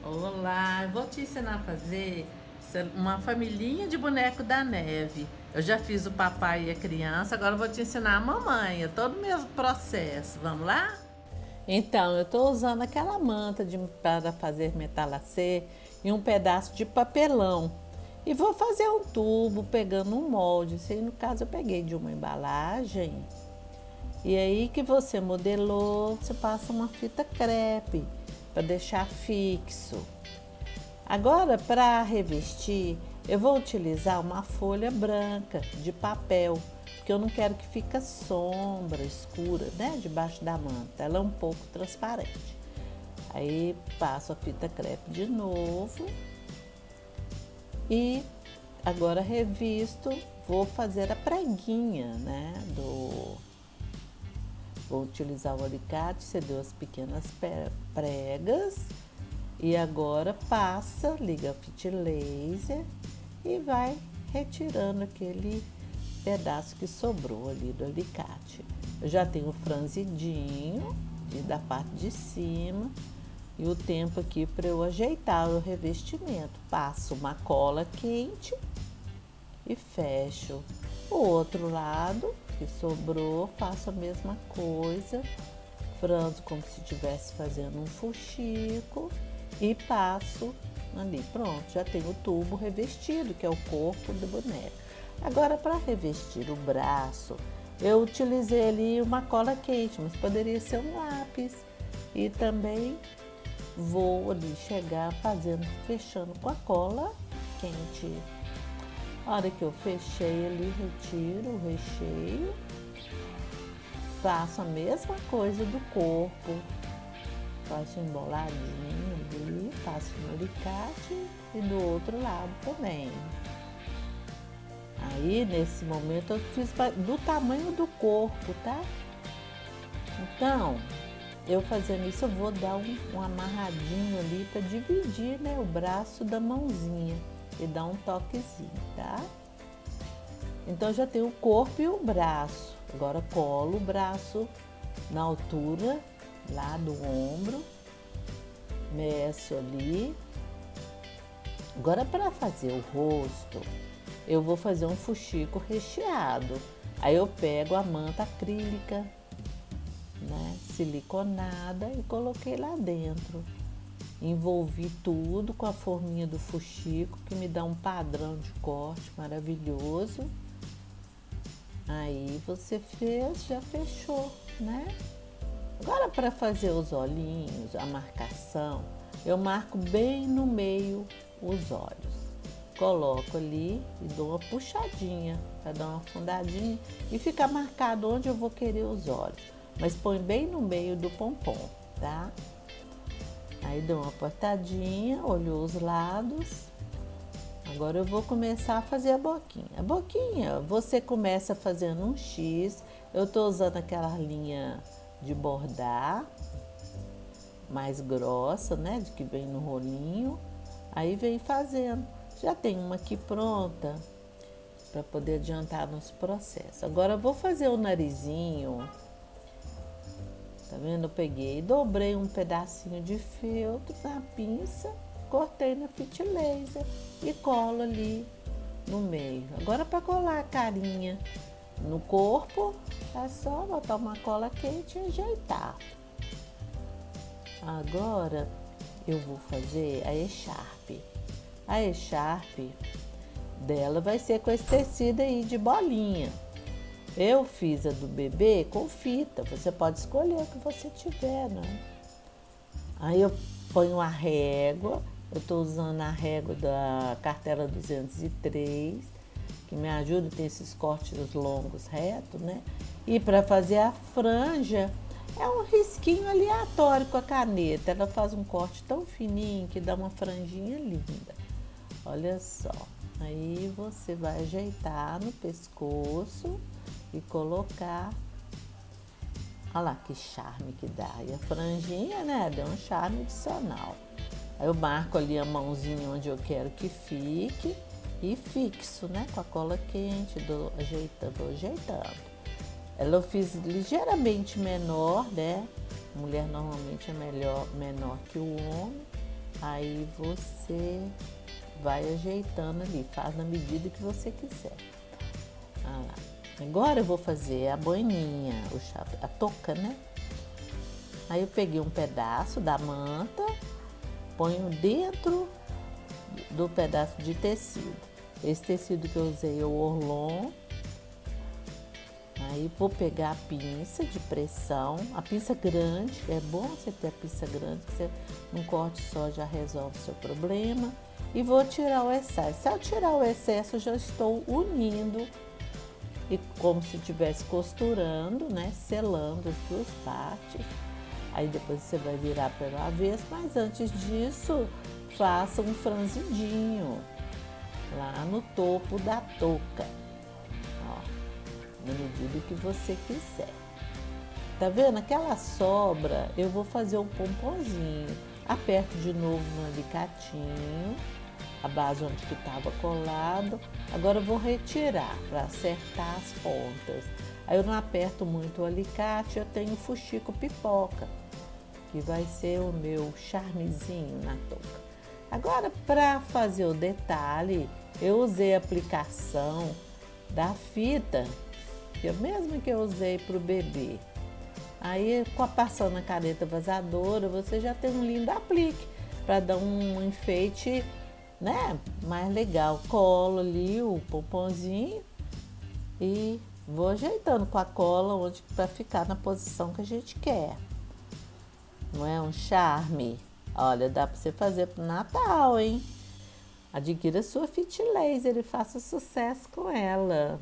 Olá, eu vou te ensinar a fazer uma familhinha de boneco da neve. Eu já fiz o papai e a criança, agora eu vou te ensinar a mamãe. É todo o mesmo processo. Vamos lá? Então, eu estou usando aquela manta para fazer metalacê e um pedaço de papelão. E vou fazer um tubo pegando um molde. Isso aí, no caso, eu peguei de uma embalagem. E aí que você modelou, você passa uma fita crepe para deixar fixo. Agora, para revestir, eu vou utilizar uma folha branca de papel, porque eu não quero que fique sombra escura, né, debaixo da manta. Ela é um pouco transparente. Aí passo a fita crepe de novo e agora revisto, vou fazer a preguinha, né, Vou utilizar o alicate, você deu as pequenas pregas e agora passa, liga o fit laser e vai retirando aquele pedaço que sobrou ali do alicate. Eu já tenho franzidinho da parte de cima e o tempo aqui para eu ajeitar o revestimento. Passo uma cola quente e fecho. O outro lado que sobrou, faço a mesma coisa, franzo como se estivesse fazendo um fuxico e passo ali. Pronto, já tenho o tubo revestido, que é o corpo do boneco. Agora, para revestir o braço, eu utilizei ali uma cola quente, mas poderia ser um lápis. E também vou ali chegar fazendo, fechando com a cola quente. A hora que eu fechei ali, retiro o recheio, faço a mesma coisa do corpo, faço emboladinho ali, passo no alicate e do outro lado também. Aí, nesse momento, eu fiz do tamanho do corpo, tá? Então, eu fazendo isso, eu vou dar um amarradinho ali para dividir, né, o braço da mãozinha e dar um toquezinho, tá? Então, já tenho o corpo e o braço. Agora, colo o braço na altura lá do ombro, meço ali. Agora, para fazer o rosto, eu vou fazer um fuxico recheado. Aí eu pego a manta acrílica, né, siliconada e coloquei lá dentro. Envolvi tudo com a forminha do fuxico, que me dá um padrão de corte maravilhoso. Aí você fez, já fechou, né? Agora, para fazer os olhinhos, a marcação, eu marco bem no meio os olhos. Coloco ali e dou uma puxadinha para dar uma afundadinha e ficar marcado onde eu vou querer os olhos. Mas põe bem no meio do pompom, tá? Aí dou uma apertadinha, olho os lados. Agora eu vou começar a fazer a boquinha. A boquinha, você começa fazendo um X. Eu tô usando aquela linha de bordar mais grossa, né, de que vem no rolinho. Aí vem fazendo. Já tem uma aqui pronta para poder adiantar nos processos. Agora eu vou fazer o narizinho. Tá vendo? Eu peguei, dobrei um pedacinho de feltro na pinça, cortei na fit laser e colo ali no meio. Agora, para colar a carinha no corpo, é só botar uma cola quente e ajeitar. Agora eu vou fazer a echarpe. A echarpe dela vai ser com esse tecido aí de bolinha. Eu fiz a do bebê com fita, você pode escolher o que você tiver, né? Aí eu ponho a régua, eu tô usando a régua da cartela 203, que me ajuda a ter esses cortes longos retos, né? E para fazer a franja, é um risquinho aleatório com a caneta, ela faz um corte tão fininho que dá uma franjinha linda. Olha só, aí você vai ajeitar no pescoço e colocar. Olha lá que charme que dá. E a franjinha, né, dá um charme adicional. Aí eu marco ali a mãozinha onde eu quero que fique e fixo, né, com a cola quente, vou ajeitando. Ela eu fiz ligeiramente menor, né? A mulher normalmente é menor que o homem. Aí você vai ajeitando ali, faz na medida que você quiser. Ah lá. Agora eu vou fazer a boininha, a touca, né? Aí eu peguei um pedaço da manta, ponho dentro do pedaço de tecido. Esse tecido que eu usei é o Orlon. Aí vou pegar a pinça de pressão, a pinça grande, é bom você ter a pinça grande, que você num corte só já resolve o seu problema. E vou tirar o excesso. Se eu tirar o excesso, eu já estou unindo, e como se estivesse costurando, né? Selando as duas partes. Aí depois você vai virar pelo avesso, mas antes disso, faça um franzidinho lá no topo da touca, ó, na medida que você quiser. Tá vendo? Aquela sobra, eu vou fazer um pomponzinho. Aperto de novo no alicatinho, a base onde que estava colado. Agora eu vou retirar para acertar as pontas. Aí eu não aperto muito o alicate, eu tenho fuxico pipoca, que vai ser o meu charmezinho na touca. Agora, para fazer o detalhe, eu usei a aplicação da fita, que é a mesma que eu usei para o bebê. Aí, passando a caneta vazadora, você já tem um lindo aplique para dar um enfeite, né, mais legal. Colo ali o pomponzinho e vou ajeitando com a cola para ficar na posição que a gente quer. Não é um charme? Olha, dá para você fazer pro Natal, hein? Adquira sua Fit Laser e faça sucesso com ela.